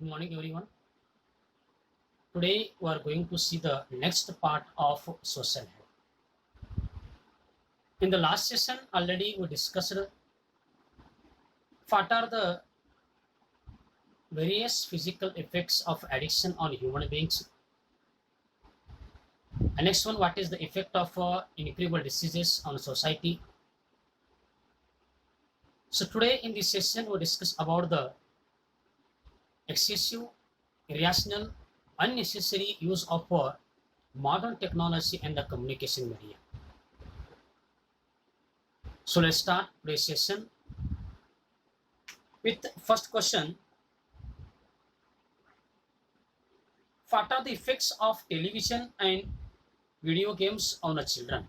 Good morning, everyone. Today, we are going to see the next part of social health. In the last session, already we discussed what are the various physical effects of addiction on human beings. And next one, what is the effect of incurable diseases on society. So today in this session, we discuss about the excessive, irrational, unnecessary use of modern technology and the communication media. So let's start today's session with first question. What are the effects of television and video games on a children?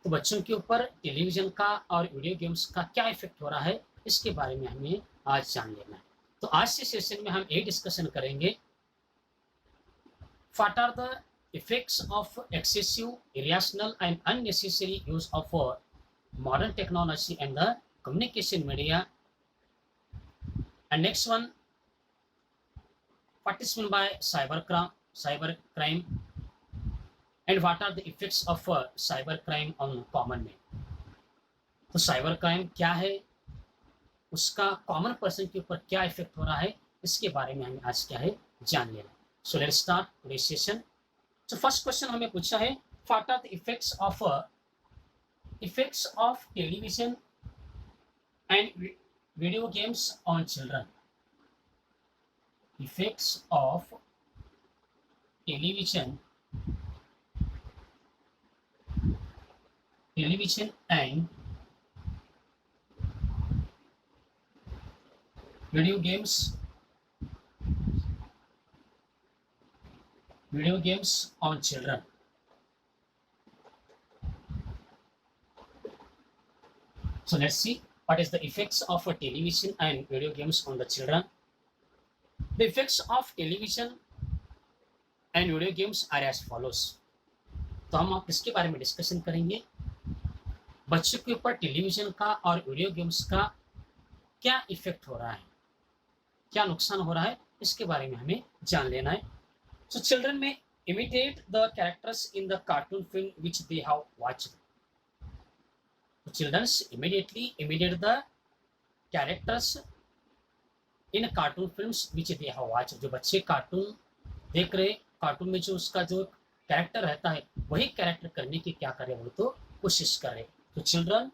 तो बच्चों के ऊपर television का और video games का क्या effect हो रहा है, इसके बारे में हमें आज जान लेना है। तो आज के सेशन में हम ये डिस्कशन करेंगे what are the effects of excessive, irrational and unnecessary use of modern technology and the communication media. And next one, what is mean by cyber crime and what are the effects of cyber crime on common man। तो cyber crime क्या है, उसका common person के ऊपर क्या effect हो रहा है, इसके बारे में हमें आज क्या है जान लेना। So let's start today's session. तो फर्स्ट क्वेश्चन हमें पूछा है what are the effects of television and video games on children. Effects of television and video games on children। So let's see what is the effects of a television and video games on the children। The effects of television and video games are as follows. तो हम आप इसके बारे में discussion करेंगे, बच्चों के ऊपर टेलीविजन का और वीडियो गेम्स का क्या इफेक्ट हो रहा है, क्या नुकसान हो रहा है, इसके बारे में हमें जान लेना है। सो चिल्ड्रन में imitate the characters in the cartoon film which they have watched. Childrens immediately imitate the characters in cartoon films which they have watched. जो बच्चे कार्टून देख रहे, कार्टून में जो उसका जो कैरेक्टर रहता है वही कैरेक्टर करने की क्या करे बोले तो कोशिश करे। तो चिल्ड्रन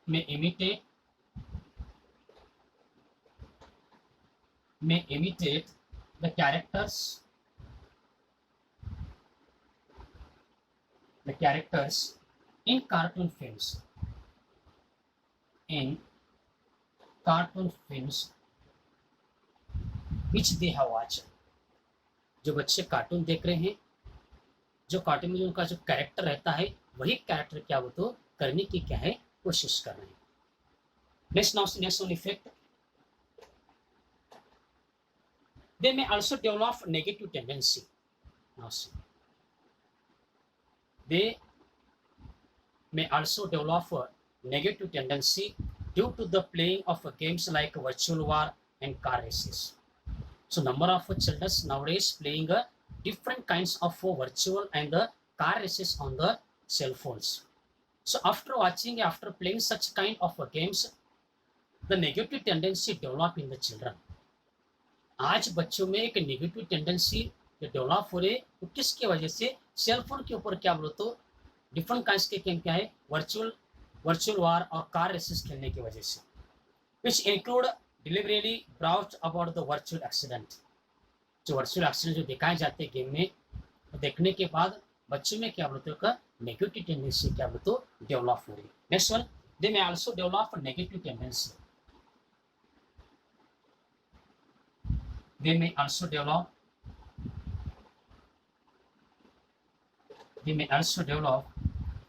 में imitate the characters in cartoon films which they have watched. जो बच्चे कार्टून देख रहे हैं, जो कार्टून में उनका जो कैरेक्टर रहता है वही कैरेक्टर क्या वो तो करने की क्या है कोशिश कर रहे हैं। Next one effect, they may also develop negative tendency. Now see, they may also develop negative tendency due to the playing of games like virtual war and car races. So number of children nowadays playing different kinds of virtual and the car races on the cell phones. So after playing such kind of games, the negative tendency develop in the children। आज बच्चों में एक negative tendency develop हो रही है, तो किसके वजह से? सेल फोन के ऊपर क्या बोलो तो डिफरेंट काइंड्स के गेम क्या है, वर्चुअल वार और कार रेसेस खेलने की वजह से, which include delivery brought about the virtual accident. जो वर्चुअल एक्सीडेंट जो दिखाए जाते हैं गेम में, तो देखने के बाद बच्चों में क्या बोलते हो नेगेटिव टेंडेंसी क्या बोलते हो डेवलप हो रही है। Next one, they may also develop negative tendency. They may also develop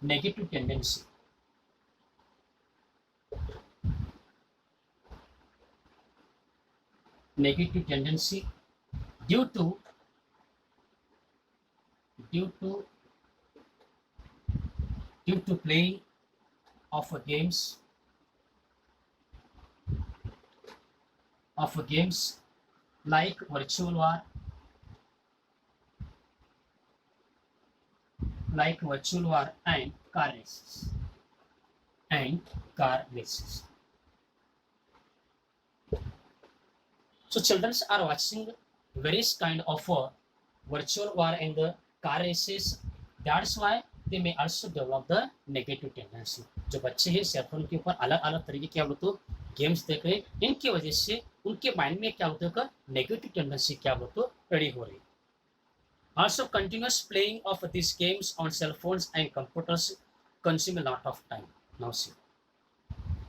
negative tendency due to playing of games like virtual war, and car races. So children are watching various kind of virtual war and the car races. That's why they may also develop the negative tendency. जो बच्चे हैं cellphone के ऊपर अलग अलग तरीके क्या बोलते हो गेम्स देख रहे हैं, इनकी वजह से उनके माइंड में क्या होता है नेगेटिव टेंडेंसी क्या बोलते हो रेडी हो रही. Also, continuous playing of these games on cell phones and computers consume a lot of time. Now see.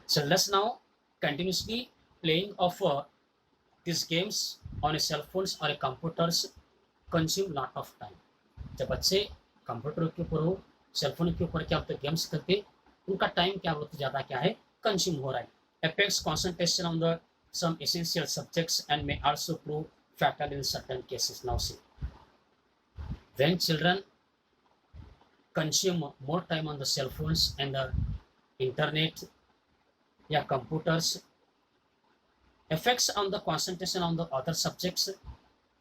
So let's now continuously playing of these games on a cell phones or a computers consume lot of time. जब बच्चे computer के ऊपर हो cellphone के ऊपर क्या होता है गेम्स करते उनका टाइम क्या होता है ज़्यादा क्या है कंज्यूम हो रहा है. Affects concentration on the some essential subjects and may also prove fatal in certain cases. Now see. When children consume more time on the cell phones and the internet या computers, effects on the concentration on the other subjects,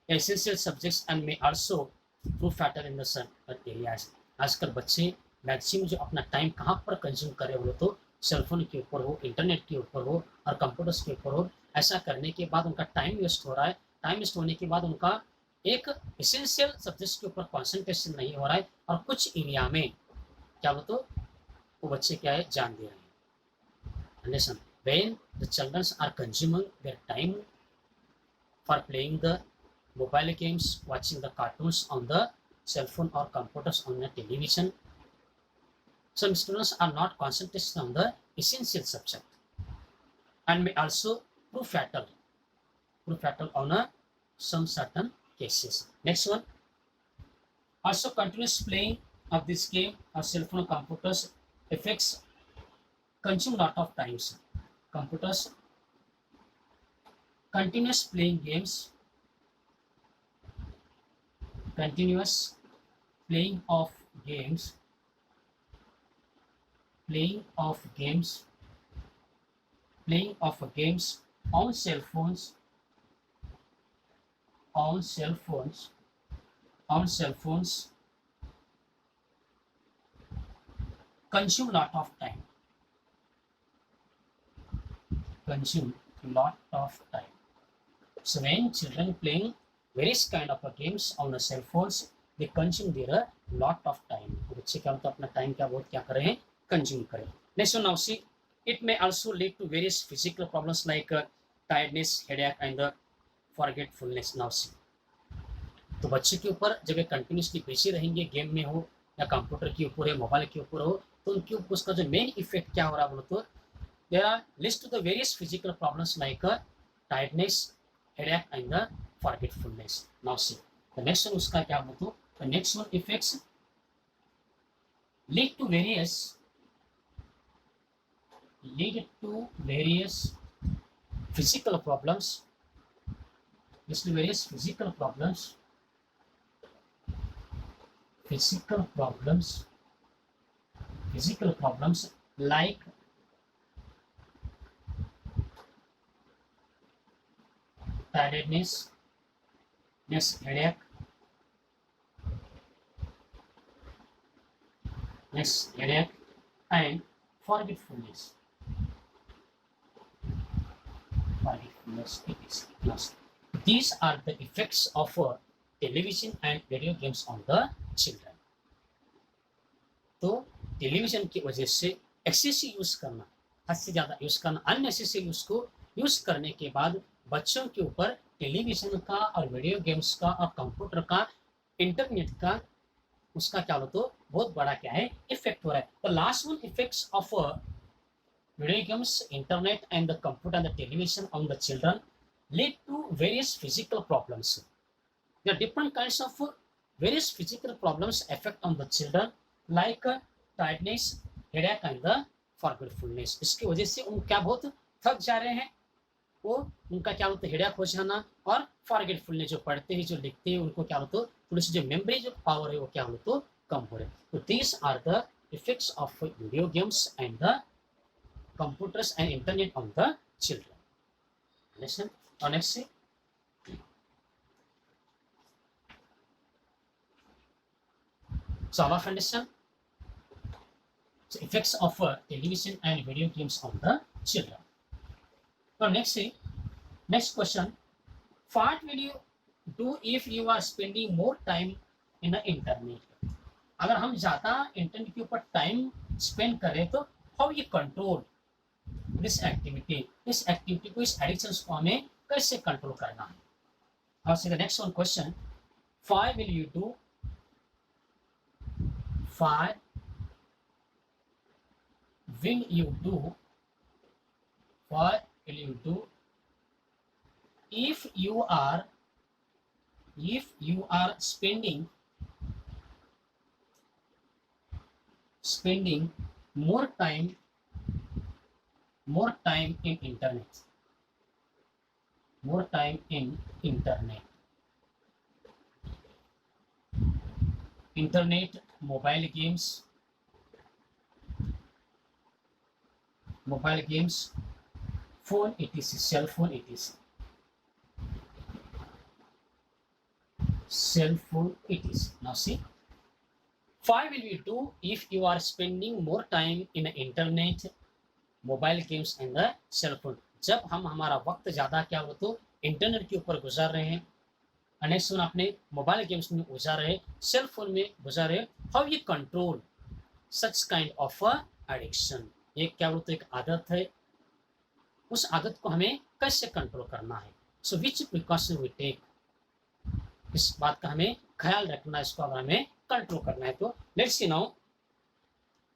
essential subjects and may also prove fatal in the certain areas. आजकल बच्चे maximum जो अपना time कहाँ पर consume कर रहे हो तो सेलफोन के ऊपर हो, इंटरनेट के ऊपर हो और कंप्यूटर्स के ऊपर हो. ऐसा करने के बाद उनका टाइम वेस्ट हो रहा है. टाइम वेस्ट होने के बाद उनका एक एसेंशियल सब्जेक्ट्स के ऊपर कॉन्सेंट्रेशन नहीं हो रहा है और कुछ एरिया में क्या बोलते वो बच्चे क्या है जान दे रहे हैं. Listen, when the children are consuming their time for playing the mobile games, watching the cartoons on the cell phone or computers on the television, some students are not concentrating on the essential subject and may also prove fatal on some certain cases. Next one. Also, continuous playing of this game or cell phone or computers affects consume lot of times. Computers continuous playing games, continuous playing of games on cell phones consume lot of time. So when children playing various kind of games on the cell phones, they consume their lot of time. बच्चे क्या होता है अपना time क्या बहुत क्या कर रहे हैं कंज्यूम करें. Next one now see, it may also lead to various physical problems like tiredness, headache and the forgetfulness. Now see, तो बच्चे के ऊपर जब कंटिन्यूसली बिजी रहेंगे गेम में हो या कंप्यूटर के ऊपर है मोबाइल के ऊपर हो तो उनके ऊपर उसका जो मेन इफेक्ट क्या हो रहा है बोलो तो there are list to the various physical problems like tiredness, headache and the forgetfulness. Now see, the next one उसका क्या बोलो the next one effects lead to various physical problems. Physical problems like tiredness, headache, and forgetfulness. These are the effects of television and video games on the children. तो television की वजह से excessive use करना, हद से ज़्यादा use करना, unnecessary use को यूज करने के बाद बच्चों के ऊपर टेलीविजन का और वीडियो गेम्स का और कंप्यूटर का इंटरनेट का उसका क्या बोलते हो बहुत बड़ा क्या है इफेक्ट हो रहा है. The last one effects of video games, internet and the computer and the television on the children lead to various physical problems. There are different kinds of various physical problems affect on the children like tiredness, headache and the forgetfulness. इसकी वजह से उन क्या बहुत थक जा रहे हैं, वो उनका क्या होता है हेडेक हो जाना और फॉरगेटफुलनेस, जो पढ़ते हैं जो लिखते हैं उनको क्या होता है थोड़ी सी जो मेमोरी जो पावर है वो क्या होता है कम हो रहे. तो these are the effects of video games and the computers and internet on the children. Listen, next see. So all of understand. So effects of television and video games on the children. Now next see. Next question. What will you do if you are spending more time in the internet? अगर हम ज़्यादा internet के ऊपर time spend करें तो how you control this activity, इस activity को, इस एडिक्शन को हमें कैसे कंट्रोल करना है. और see the next one question. Why will you do, why will you do, why will you do if you are spending more time in internet, mobile games, phone etc, cell phone etc, cell phone etc. Now see, what will you do if you are spending more time in the internet, mobile games and the cell phone? जब हम हमारा वक्त ज़्यादा क्या हो तो internet के ऊपर गुजार रहे हैं, नेक्स्ट वन अपने मोबाइल गेम्स में गुजार रहे, सेल फोन में गुजार रहे, how you control such kind of addiction. ये क्या बोलते एक आदत है, उस आदत को हमें कैसे कंट्रोल करना है. सो विच प्रिकॉशन वी टेक, इस बात का हमें ख्याल रखना है, इसको अगर हमें कंट्रोल करना है तो. Let's see now,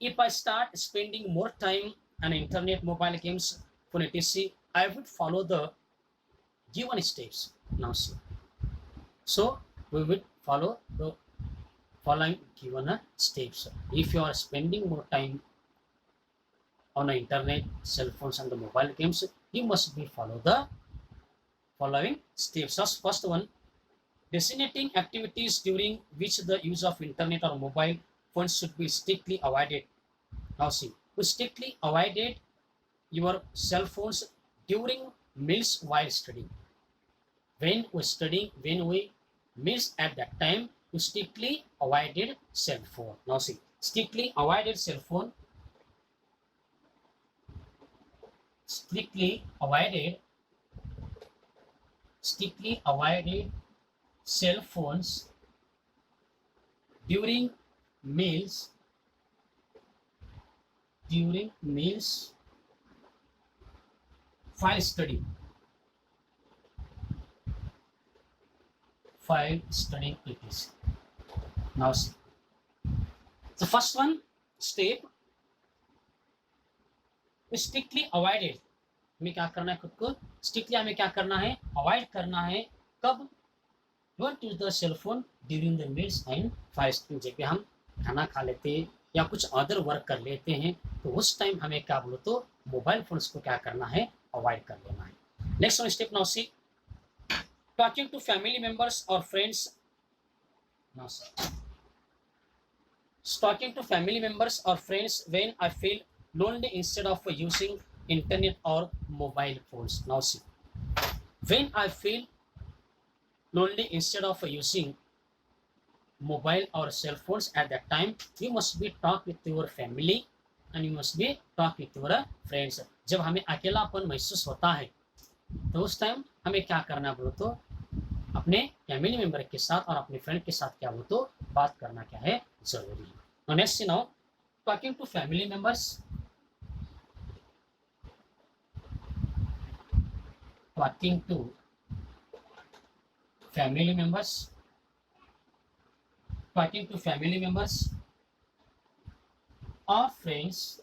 if I start spending more time on internet, mobile games, phone etc, I would follow the given steps. Now see, so we would follow the following given steps. If you are spending more time on the internet, cell phones and the mobile games, you must be follow the following steps. First one, designating activities during which the use of internet or mobile phones should be strictly avoided. Now see, we strictly avoided your cell phones during meals while studying. When we meals at that time, we strictly avoided cell phone. Now see, strictly avoided cell phone, strictly avoided cell phones during meals while studying etc. Now see, the first one step, strictly avoided, हमें क्या करना है, खुद को strictly हमें क्या करना है, अवॉइड करना है. कब? Don't use the cell phone during the meals and while studying. जब भी हम खाना खा लेते हैं या कुछ अदर वर्क कर लेते हैं तो उस टाइम हमें क्या बोलो तो मोबाइल फोन्स को क्या करना है, अवॉइड कर लेना है. Next one step. Now see, talking to family members और friends. Now see, talking to family members or friends when I feel lonely instead of using internet or mobile phones. Now see, when I feel lonely instead of using mobile or cell phones, at that time you must be talk with your family and you must be talk with your friends. जब हमें अकेलापन महसूस होता है तो उस time हमें क्या करना बोलो तो अपने फैमिली मेंबर के साथ और अपने फ्रेंड के साथ क्या बोलो तो बात करना क्या है, जरूरी है. Now next, you know, talking to family members, talking to family members, talking to family members or friends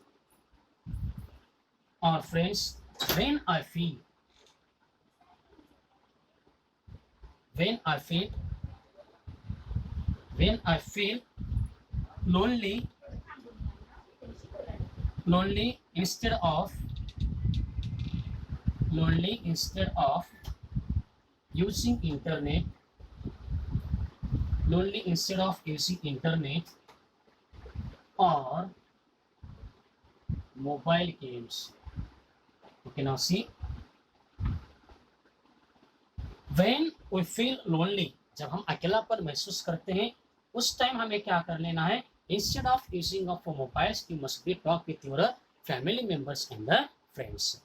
when I feel lonely instead of using internet, or mobile games. Okay, now see, when we feel lonely, जब हम अकेलापन महसूस करते हैं, उस time हमें क्या कर लेना है? Instead of using of mobiles, you must be talk with your family members and the friends.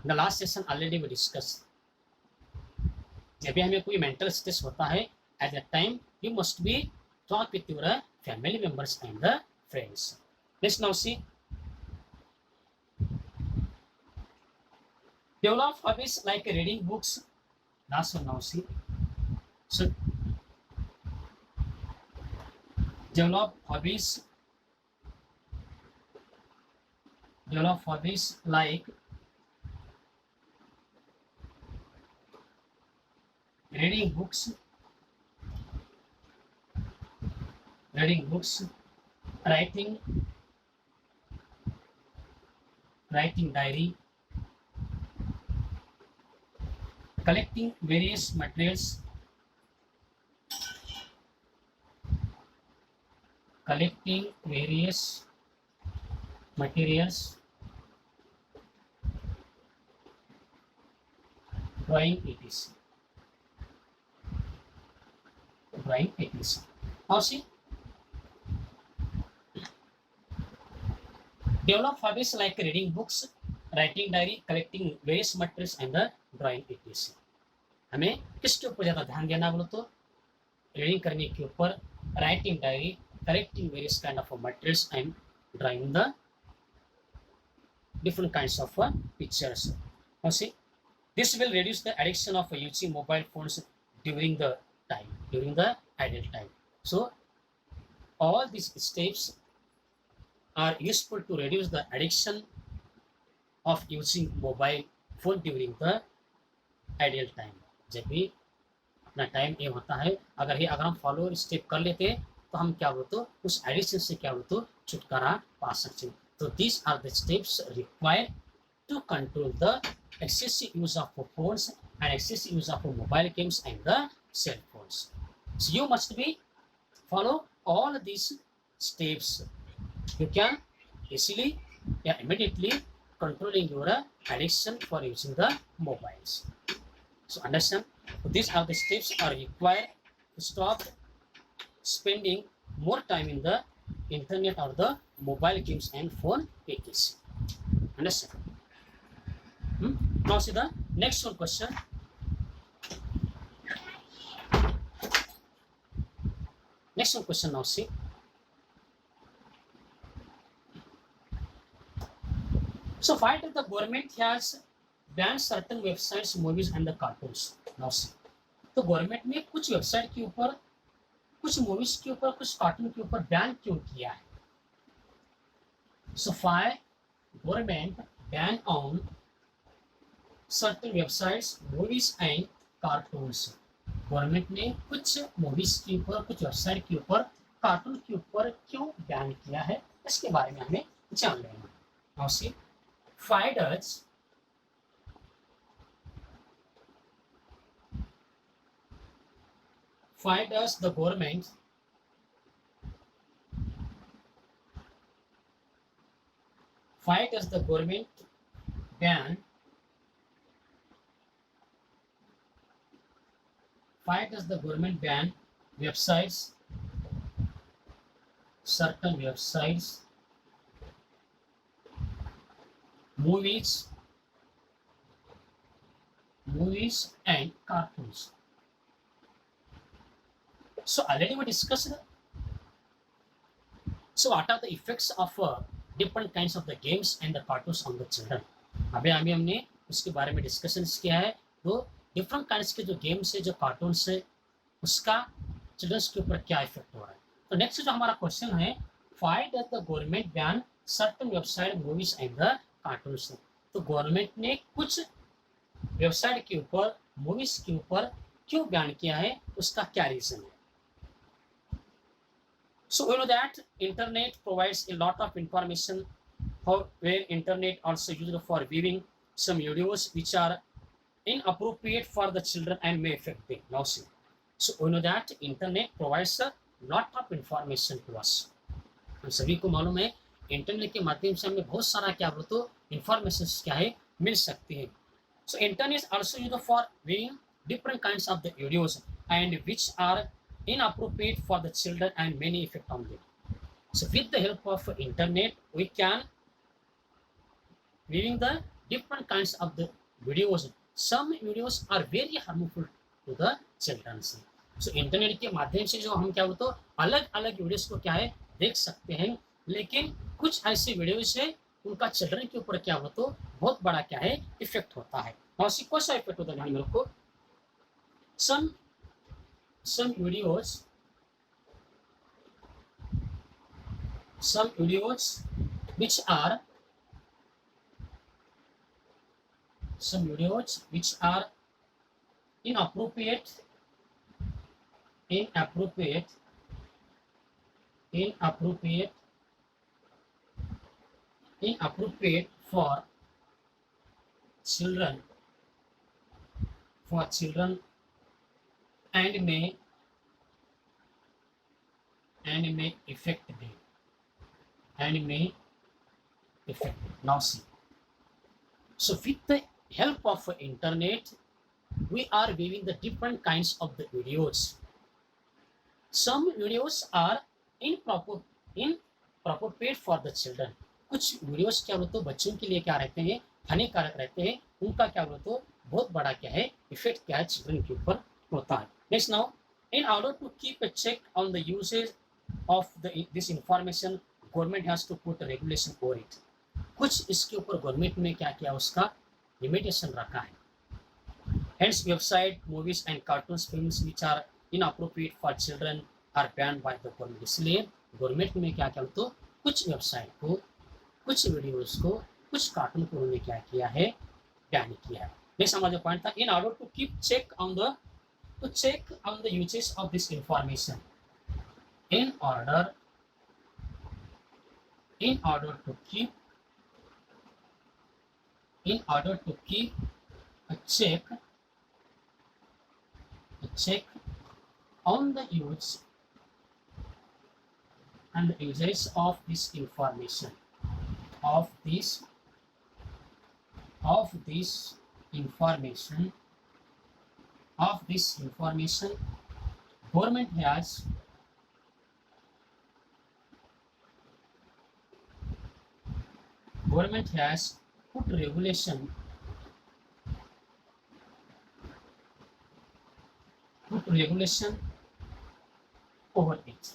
In the last session already we discussed. जब भी हमें कोई mental stress होता है, at that time you must be talk with your family members and the friends. Let's now see. Develop hobbies like reading books. That's one now see. So develop hobbies like reading books, writing diary, collecting various materials, drawing etc. Now see, develop hobbies like reading books, writing diary, collecting various materials and the drawing etc. हमें किसके ऊपर ज़्यादा ध्यान देना बोलो तो reading करने के ऊपर, writing diary, collecting various kind of materials and drawing the different kinds of pictures. Now see, this will reduce the addiction of using mobile phones during the idle time. So all these steps are useful to reduce the addiction of using mobile phone during the idle time. जब भी अपना time ये होता है, अगर हम follow step कर लेते हैं तो हम क्या बोलते उस एडिक्शन से क्या बोलते छुटकारा पा सकते हैं. So these are the steps required to control the excessive use of phones and excessive use of mobile games and the cell phones. So you must be follow all these steps. You can easily, immediately controlling your addiction for using the mobiles. So understand, these are the steps are required to stop spending more time in the internet or the mobile games and phone etc. Understand? Now see the next one question. Next one question now see. So why did the government has banned certain websites, movies and the cartoons? Now see. तो government ने कुछ website के ऊपर, कुछ movies के ऊपर, कुछ cartoon के ऊपर बैन क्यों किया है? So why government ban on certain websites, movies and cartoons? Government ने कुछ मूवीज के ऊपर, कुछ वेबसाइट के ऊपर, कार्टून के ऊपर क्यों बैन किया है, इसके बारे में हमें जान लेना. Now see, why does the government ban websites, certain websites, movies and cartoons? So already we discussed. So what are the effects of different kinds of the games and the cartoons on the children? अभी हमने उसके बारे में discussion किया है. तो different kinds के जो गेम्स है, जो कार्टून्स है, उसका चिल्ड्रंस के ऊपर क्या इफेक्ट हो रहा है. तो नेक्स्ट जो हमारा क्वेश्चन है, why does the government ban certain website, movies and the cartoons? तो गवर्नमेंट ने कुछ वेबसाइट के ऊपर, मूवीज के ऊपर क्यों बैन किया है, उसका क्या रीजन है? So we know that internet provides a lot of information, where internet also used for viewing some videos which are inappropriate for the children and may affect them. Now see, so we know that internet provides a lot of information to us. हम सभी को मालूम है internet के माध्यम से हमें बहुत सारा क्या बोलते तो इंफॉर्मेशन क्या है मिल सकती है. So internet is also used for viewing different kinds of the videos and which are inappropriate for the children and many effect on them. So with the help of internet, we can viewing the different kinds of the videos. Some videos are very harmful to the children. So internet के माध्यम से जो हम क्या बोलते अलग अलग videos को क्या है देख सकते हैं, लेकिन कुछ ऐसे वीडियोस है उनका चिल्ड्रन के ऊपर क्या बोलते बहुत बड़ा क्या है इफेक्ट होता है. और कौन सा इफेक्ट होता है ध्यान में रखो. some videos which are some videos which are inappropriate for children and may affect them. Now see. So with the help of internet, we are viewing the different kinds of the videos. Some videos are inappropriate for the children. कुछ videos क्या बोलते बच्चों के लिए क्या रहते हैं हानिकारक रहते हैं, उनका क्या बोलते बहुत बड़ा क्या है इफेक्ट क्या है चिल्ड्रन के ऊपर होता है. Next now, in order to keep a check on the usage of this information, government has to put a regulation over it. कुछ इसके ऊपर गवर्नमेंट ने क्या किया उसका लिमिटेशन रखा है. Hence website, movies and cartoons, films which are inappropriate for children are banned by the government. इसलिए गवर्नमेंट ने क्या किया तो कुछ वेबसाइट को, कुछ वीडियोस को, कुछ कार्टून को उन्होंने क्या किया है बैन किया है. नेक्स्ट हमारा जो पॉइंट था, in order to keep check on the uses of this information, in order to keep a check on the use and the usage of this information, government has put regulation over it.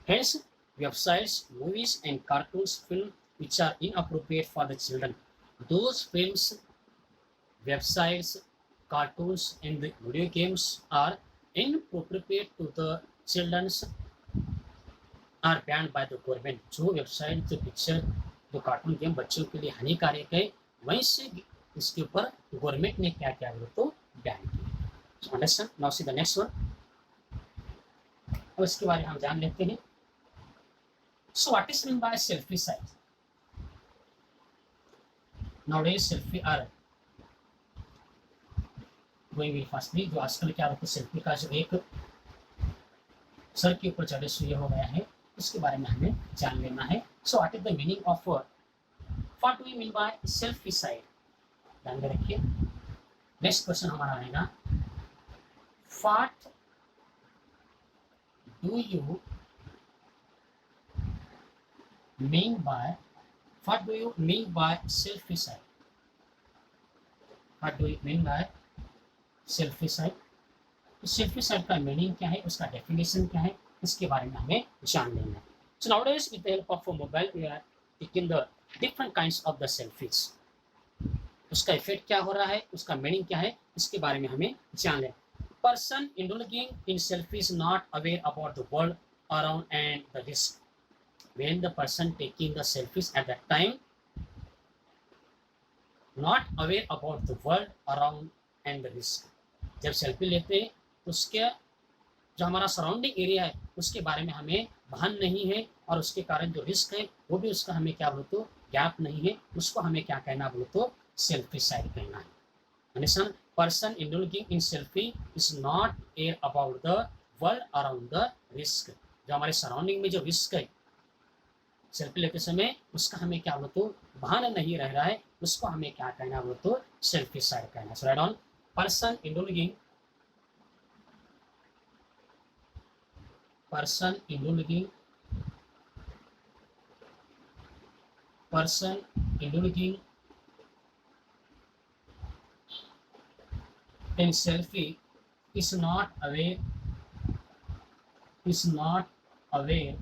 Hence websites, movies and cartoons, film which are inappropriate for the children, those films, websites, cartoons and the video games are inappropriate to the children are banned by the government. जो website, जो picture, जो cartoon game बच्चों के लिए हानिकारक है, वहीं से इसके ऊपर गवर्नमेंट ने क्या किया तो बैन किया. So understand? Now see the next one. अब इसके बारे में हम जान लेते हैं. So what is meant by selfie site? Nowadays selfie are going very fastly. जो आजकल क्या होता है सेल्फी का जो एक सर के ऊपर चढ़े हुए हो गया है, उसके बारे में हमें जान लेना है. So what is the meaning of what do we mean by selfie site? ध्यान में रखिए. नेक्स्ट क्वेश्चन हमारा रहेगा, what do you mean by selfie site? What do you mean by selfie site? Selfie site का meaning क्या है, उसका definition क्या है, इसके बारे में हमें जान लेना है. So nowadays with the help of a mobile we are taking the different kinds of the selfies. उसका इफेक्ट क्या हो रहा है, उसका मीनिंग क्या है, इसके बारे में हमें जान लें. Person indulging in selfies not aware about the world around and the risk. When the person taking the selfies at that time not aware about the world around and the risk. जब selfie लेते हैं तो उसके जो हमारा surrounding area है उसके बारे में हमें भान नहीं है, और उसके कारण जो रिस्क है वो भी उसका हमें क्या बोलो तो ज्ञात नहीं है, उसको हमें क्या कहना बोलो तो सेल्फी साइड कहना है. Person indulging in selfie is not aware about the world around the risk, जो हमारे सराउंडिंग में जो रिस्क है सेल्फी लेते समय उसका हमें क्या बोलो तो भान नहीं रह रहा है, उसको हमें क्या कहना बोलो तो सेल्फी साइड कहना। So right on person indulging, person indulging, person indulging in selfie is not aware, is not aware,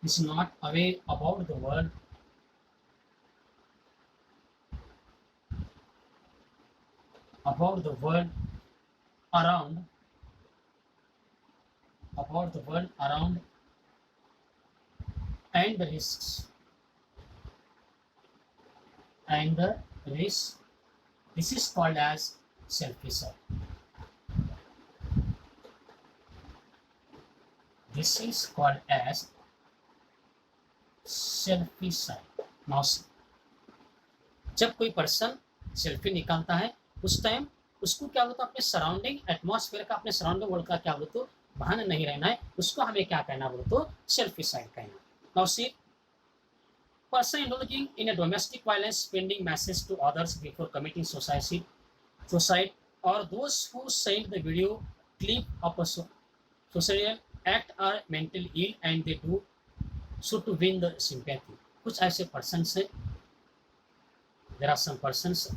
is not aware about the world, about the world around, about the world around and the risks, and the risks. This is called as selfie side. This is called as selfie side. Now, जब कोई person selfie निकालता है उस time उसको क्या बोलते अपने surrounding atmosphere का, अपने सराउंडिंग वर्ल्ड का क्या बोलते तो भान नहीं रहना है, उसको हमें क्या कहना बोलते तो सेल्फी साइड कहना। Now see person indulging in a domestic violence sending message to others before committing suicide, or those who send the video clip of a suicidal act are mentally ill and they do so to win the sympathy. कुछ ऐसे persons हैं, there are some persons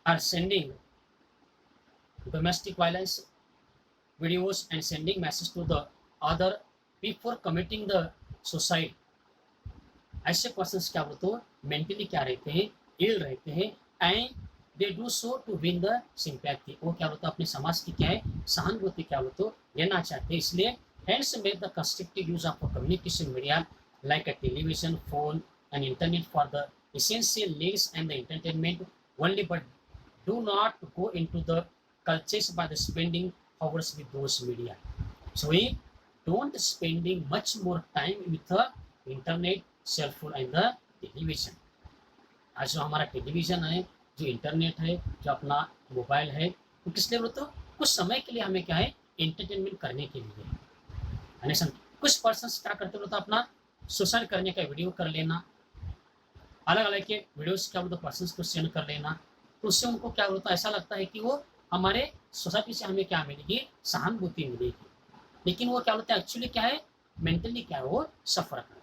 are sending domestic violence videos and sending message to the other before committing the suicide. ऐसे persons क्या बोलते हो mentally क्या रहते हैं, इल रहते हैं, and they do so to win the sympathy, वो क्या बोलते अपने समाज की क्या है सहानुभूति क्या बोलते लेना चाहते हैं। इसलिए hence make the constructive use of communication media like a television, phone and internet for the essential needs and the entertainment only, but do not go into the cultures by the spending hours with those media. So we don't spending much more time with the internet, cell phone and the television. आज जो हमारा television है, जो internet है, जो अपना mobile है, वो किस लिए बोलते हो कुछ समय के लिए हमें क्या है एंटरटेनमेंट करने के लिए। कुछ पर्सन क्या करते बोलते अपना सुसाइड करने का वीडियो कर लेना, अलग अलग के वीडियोस क्या बोलते पर्सन को सेंड कर लेना, तो उससे उनको क्या बोलता ऐसा लगता है कि वो हमारे सोसाइटी से हमें क्या मिलेगी सहानुभूति मिलेगी, लेकिन वो क्या बोलते हैं एक्चुअली क्या है मेंटली क्या है वो सफर करता है।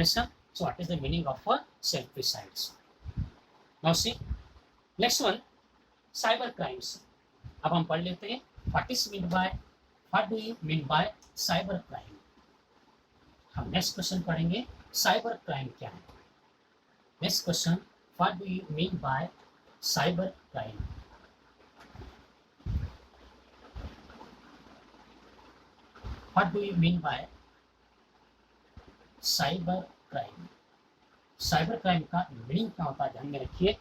So what is the meaning of selfie sides. Now see next one cyber crimes. अब हम पढ़ लेते हैं what do you mean by cyber crime. हम नेक्स्ट क्वेश्चन पढ़ेंगे साइबर क्राइम क्या है। Next question, what do you mean by cyber crime? What do you mean by cyber crime? Cyber crime का मीनिंग क्या होता है ध्यान में रखिए।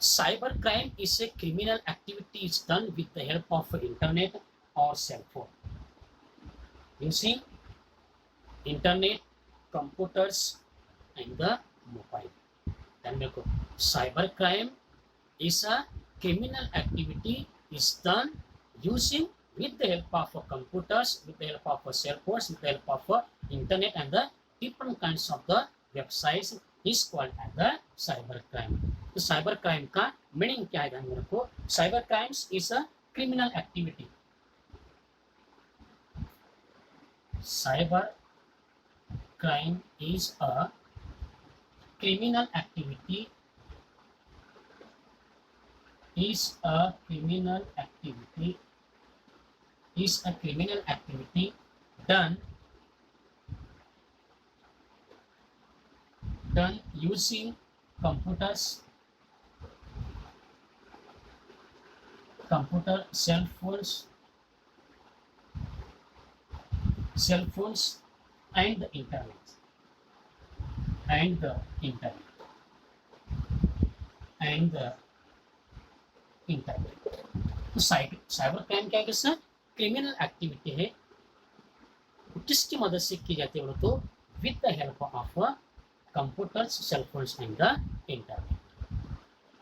Cyber crime is a criminal activity is done with the help of internet और cell phone using internet, computers and the mobile. Cyber crime is a criminal activity is done using with the help of computers, with the help of cell phones, with the help of internet and the different kinds of the websites is called as the cyber crime. तो cyber crime का meaning क्या है ध्यान में रखो। Cyber crimes is a criminal activity. Cyber crime is a criminal activity is a criminal activity done using computers, cell phones and the internet. तो cyber crime क्या है क्रिमिनल एक्टिविटी है, किसकी मदद से की जाती है तो with the help of computers, cell phones and the internet.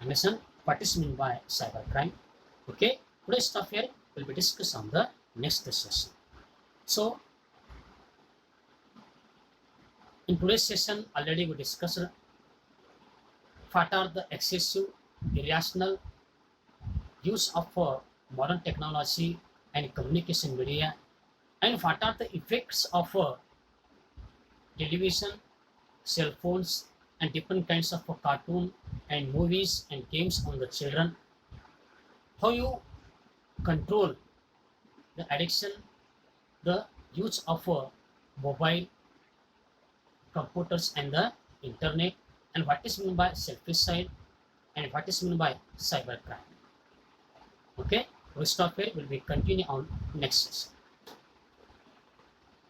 Understand what is mean by cyber crime? Okay, today's stuff here will be discussed on the next session. So in today's session, already we discussed what are the excessive, irrational use of modern technology and communication media, and what are the effects of television, cell phones, and different kinds of cartoon and movies and games on the children. How you control the addiction, the use of mobile computers and the internet, and what is meant by self-suicide and what is meant by cybercrime. Okay, we'll stop here. We'll be continue on next session.